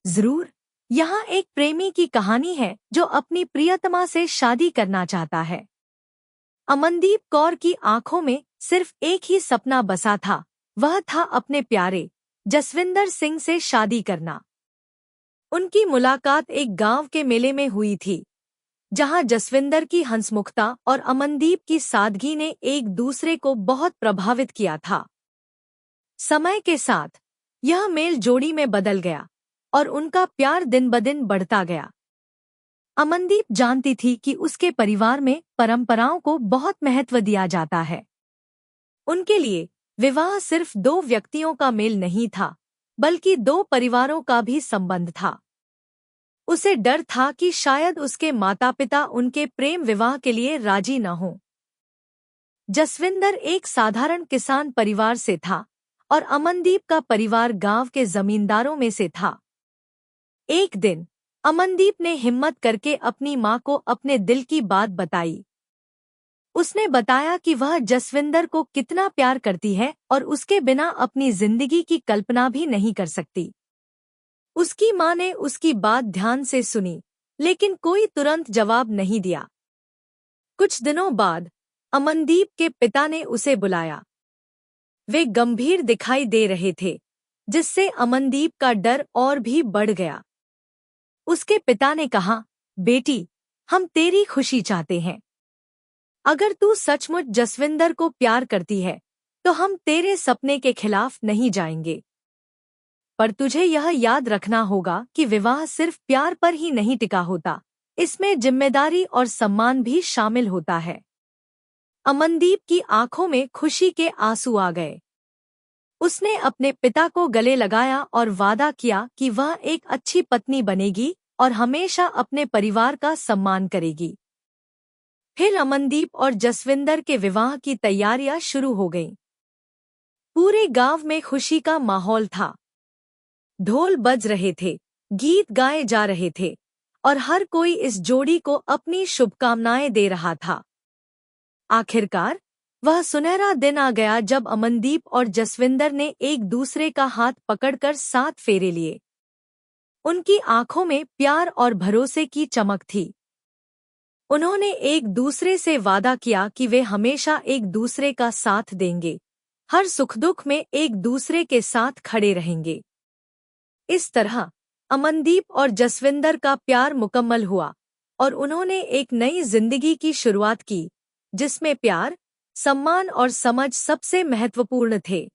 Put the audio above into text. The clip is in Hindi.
जरूर। यहाँ एक प्रेमी की कहानी है जो अपनी प्रियतमा से शादी करना चाहता है। अमनदीप कौर की आंखों में सिर्फ एक ही सपना बसा था, वह था अपने प्यारे जसविंदर सिंह से शादी करना। उनकी मुलाकात एक गांव के मेले में हुई थी, जहां जसविंदर की हंसमुखता और अमनदीप की सादगी ने एक दूसरे को बहुत प्रभावित किया था। समय के साथ यह मेल जोड़ी में बदल गया और उनका प्यार दिन ब दिन बढ़ता गया। अमनदीप जानती थी कि उसके परिवार में परंपराओं को बहुत महत्व दिया जाता है। उनके लिए विवाह सिर्फ दो व्यक्तियों का मेल नहीं था, बल्कि दो परिवारों का भी संबंध था। उसे डर था कि शायद उसके माता-पिता उनके प्रेम विवाह के लिए राजी न हों। जसविंदर एक साधारण किसान परिवार से था और अमनदीप का परिवार गांव के जमींदारों में से था। एक दिन अमनदीप ने हिम्मत करके अपनी मां को अपने दिल की बात बताई। उसने बताया कि वह जसविंदर को कितना प्यार करती है और उसके बिना अपनी जिंदगी की कल्पना भी नहीं कर सकती। उसकी मां ने उसकी बात ध्यान से सुनी, लेकिन कोई तुरंत जवाब नहीं दिया। कुछ दिनों बाद अमनदीप के पिता ने उसे बुलाया। वे गंभीर दिखाई दे रहे थे, जिससे अमनदीप का डर और भी बढ़ गया। उसके पिता ने कहा, बेटी, हम तेरी खुशी चाहते हैं। अगर तू सचमुच जसविंदर को प्यार करती है, तो हम तेरे सपने के खिलाफ नहीं जाएंगे। पर तुझे यह याद रखना होगा कि विवाह सिर्फ प्यार पर ही नहीं टिका होता, इसमें जिम्मेदारी और सम्मान भी शामिल होता है। अमनदीप की आंखों में खुशी के आंसू आ गए। उसने अपने पिता को गले लगाया और वादा किया कि वह एक अच्छी पत्नी बनेगी और हमेशा अपने परिवार का सम्मान करेगी। फिर अमनदीप और जसविंदर के विवाह की तैयारियां शुरू हो गईं। पूरे गांव में खुशी का माहौल था। ढोल बज रहे थे, गीत गाए जा रहे थे और हर कोई इस जोड़ी को अपनी शुभकामनाएं दे रहा था। आखिरकार वह सुनहरा दिन आ गया जब अमनदीप और जसविंदर ने एक दूसरे का हाथ पकड़कर 7 फेरे लिए। उनकी आंखों में प्यार और भरोसे की चमक थी। उन्होंने एक दूसरे से वादा किया कि वे हमेशा एक दूसरे का साथ देंगे, हर सुख दुख में एक दूसरे के साथ खड़े रहेंगे। इस तरह अमनदीप और जसविंदर का प्यार मुकम्मल हुआ और उन्होंने एक नई जिंदगी की शुरुआत की, जिसमें प्यार, सम्मान और समझ सबसे महत्वपूर्ण थे।